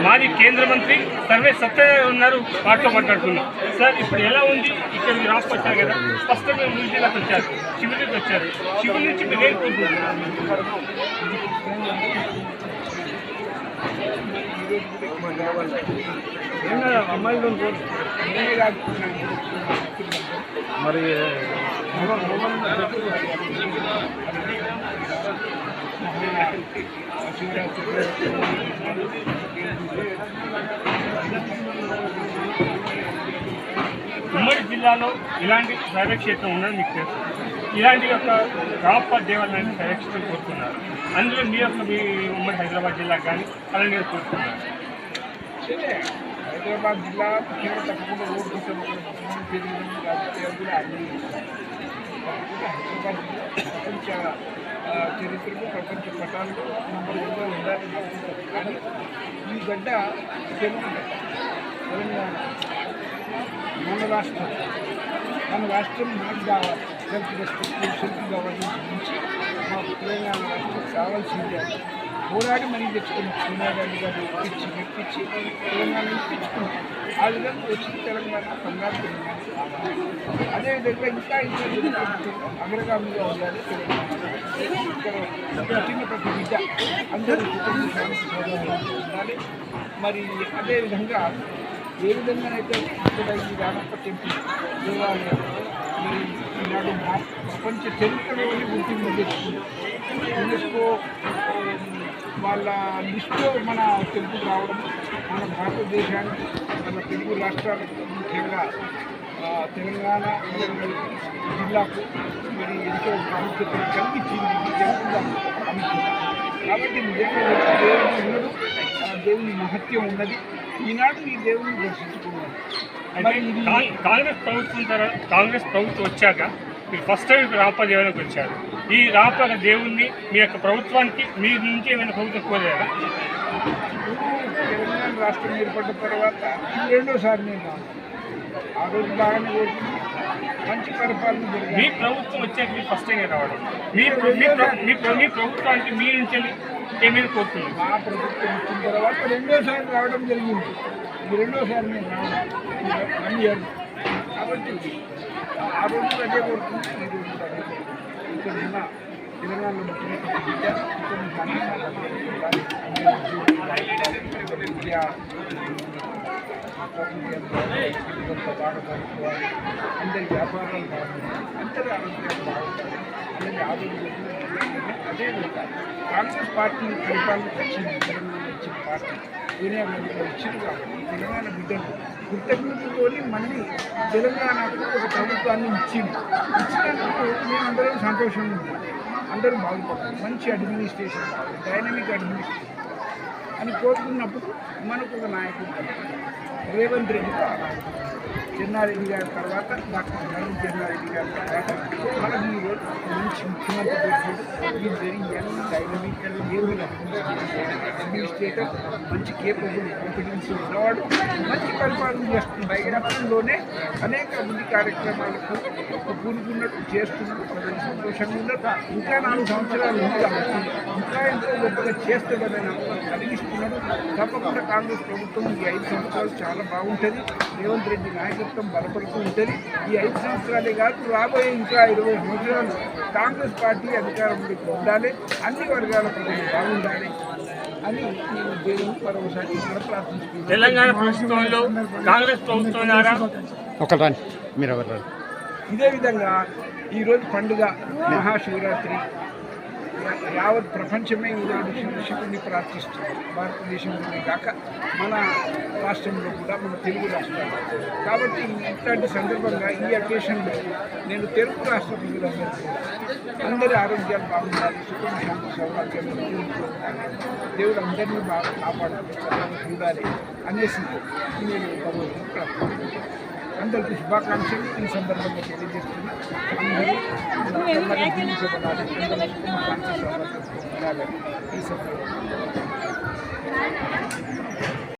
మాజీ కేంద్ర మంత్రి సర్వే సత్యనారాయణ ఉన్నారు, వాటితో మాట్లాడుతున్నాం. సార్, ఇప్పుడు ఎలా ఉంది ఇక్కడ మీరు రాష్ట్రం వచ్చారు కదా, ఫస్ట్ టైం మీరు జిల్లాకు వచ్చారు, శివుడికి వచ్చారు, శివుడి నుంచి మీరు ఏం కోరుకుంటున్నారు? అమ్మాయిలు మరి ఉమ్మడి జిల్లాలో ఇలాంటి దైవక్షేత్రం ఉన్నది మీకు తెలుసు. ఇలాంటి యొక్క రాప్ప దేవాలయాన్ని దైవక్షేత్రం కోరుకున్నారు. అందులో మీ ఉమ్మడి హైదరాబాద్ జిల్లా కానీ అలాంటి కోరుకున్నారు. హైదరాబాద్ జిల్లా ముఖ్యంగా తప్పకుండా రోడ్డు రాజకీయాలు కూడా హైదరాబాద్ జిల్లా ప్రపంచ చరిత్రలో ప్రపంచ పటాల్లో నంబర్ 1గా ఉండాలని అనుకుంటారు. కానీ ఈ గడ్డ తెలుగు తెలంగాణ మన రాష్ట్రం మనకు కావాలి. సెల్ఫ్ రెస్పెక్ట్, సెల్ఫ్ గవర్నెన్స్ నుంచి మాకు తెలంగాణ రాష్ట్రం కావాల్సిందే పోరాడి మరీ తెచ్చుకున్నాం. సోనియా గాంధీ గారు మెప్పించి తెలంగాణ తెచ్చుకున్నాం. ఆ విధంగా వచ్చింది తెలంగాణ బంగారు తెలంగాణ. అదేవిధంగా ఇంకా అగ్రగామిగా ఉండాలి తెలంగాణ. ఇక్కడ చిన్న ప్రతి బిడ్డ అందరూ కుటుంబ శాంతి ఉండాలి. మరి అదేవిధంగా ఏ విధంగానైతే ఇక్కడ ఈ రామప్ప టెంపుల్ దేవాలయం ఈనాడు ప్రపంచ చరిత్రలోని గుర్తింపు తెచ్చుకుంది. యునెస్కో వాళ్ళ లిస్టులో మన టెంపుల్ రావడం మన భారతదేశానికి, మన తెలుగు రాష్ట్రాలకు, ముఖ్యంగా తెలంగాణ జిల్లాకు మరి ఎంతో ప్రాముఖ్యతను కలిగించింది ఈ టెంపుల్ ప్రాముఖ్యత. కాబట్టి నిజంగా దేవుని ఉన్నది, దేవుని మహత్యం ఉన్నది. ఈనాడు ఈ దేవుని దర్శించుకున్నారు. కాంగ్రెస్ ప్రభుత్వం వచ్చాక మీరు ఫస్ట్ టైం రాప్ప దేవాలయానికి వచ్చారు. ఈ రాప్ప దేవుణ్ణి మీ యొక్క ప్రభుత్వానికి మీ నుంచి ఏమైనా ప్రభుత్వం కోరారా? తెలంగాణ రాష్ట్రం ఏర్పడిన తర్వాత రెండోసారి నేను ఆ రోజు బాగానే కోరుతుంది. మంచి పరిపాలన జరిగింది. మీ ప్రభుత్వం వచ్చాక మీరు ఫస్ట్ టైం రావడం, మీ ప్రభుత్వానికి మీ నుంచి ఏమైనా కోరుతుంది? మా ప్రభుత్వం వచ్చిన తర్వాత రెండోసారి రావడం జరిగింది. ఈ రెండోసారి నేను రావడం 1 year. కాబట్టి ఆ రోజు అదే కోరుతుంది, ఈ రోజు అదే కోరుతుంది. ఇక్కడ ఉన్న తెలంగాణలో ముఖ్యమంత్రి విద్య విద్య బాగుపడుకోవాలి, అందరి వ్యాపారాలు బాగుంటాయి, అందరి ఆరోగ్యాలు బాగుంటాయి. అందరి ఆరోగ్యం అదేవిధంగా కాంగ్రెస్ పార్టీ పరిపాలన వచ్చింది. తెలంగాణ ఇచ్చిన పార్టీ సోనియా గాంధీ గారు ఇచ్చింది. కాబట్టి తెలంగాణ బిడ్డలు కృతజ్ఞతతో మళ్ళీ తెలంగాణకు ఒక ప్రభుత్వాన్ని ఇచ్చినందుకు మేమందరం సంతోషంగా ఉన్నాం. అందరూ బాగుపడతారు, మంచి అడ్మినిస్ట్రేషన్ కావాలి, డైనమిక్ అడ్మినిస్ట్రేషన్ అని కోరుకున్నప్పుడు మనకు ఒక నాయకుడు రేవంత్ రెడ్డి కావాలి. చెన్నారెడ్డి గారి తర్వాత డాక్టర్ నవీన్ చెన్నారెడ్డి గారి తర్వాత మనకు ఈరోజు మంచి ముఖ్యమంత్రి దొరికాడు. ఈ వెరీ యంగ్ డైనమిక్ అడ్మినిస్ట్రేటర్, మంచి కేపబుల్ కాన్ఫిడెన్స్ ఉన్నవాడు, మంచి పరిపాలన చేస్తుంది. హైదరాబాద్లోనే అనేక అభివృద్ధి కార్యక్రమాలకు కూరుకున్నట్టు చేస్తున్నాడు. ప్రజలు సంతోషంగా ఉన్నారు. ఇంకా 4 సంవత్సరాలు ఉంది కాబట్టి ఇంకా ఎంతో గొప్పగా చేస్తాడని నమ్మకం కలిగిస్తున్నాడు. తప్పకుండా కాంగ్రెస్ ప్రభుత్వం ఈ 5 సంవత్సరాలు చాలా బాగుంటుంది. రేవంత్ రెడ్డి నాయకత్వం బలపడుతూ ఉంటుంది. ఈ 5 సంవత్సరాలే కాదు, రాబోయే ఇంకా 20 సంవత్సరాలు కాంగ్రెస్ పార్టీ అధికారంలోకి ఉండాలి, అన్ని వర్గాల ప్రజలు బాగుండాలి అని నేను దేవుని మరోసారి ప్రార్థించుకుంటున్నాను. తెలంగాణ ప్రభుత్వంలో కాంగ్రెస్ ప్రభుత్వం ఇదే విధంగా ఈరోజు పండుగ మహాశివరాత్రి. యావత్ ప్రపంచమే ఈనాడు శివుడిని ప్రార్థిస్తుంది. భారతదేశంలోనే కాక మన రాష్ట్రంలో కూడా, మన తెలుగు రాష్ట్రాలు. కాబట్టి ఇట్లాంటి సందర్భంగా ఈ అకేషన్లో నేను తెలుగు రాష్ట్ర ప్రజలందరికీ అందరి ఆరోగ్యాలు బాగుండాలి, సుఖం శాంతి సౌభాగ్యాలు దేవుడు అందరినీ బాగా కాపాడాలి, చక్కగా చూడాలి అనేసి నేను భగవంతుని ప్రార్థిస్తున్నాను. అందరికీ శుభాకాంక్షలు ఈ సందర్భంగా తెలియజేస్తున్నాను. అందరూ జీవించబడాలి, అందరూ శాంతి సౌభాగ్యం ఉండాలని ఈ సందర్భంగా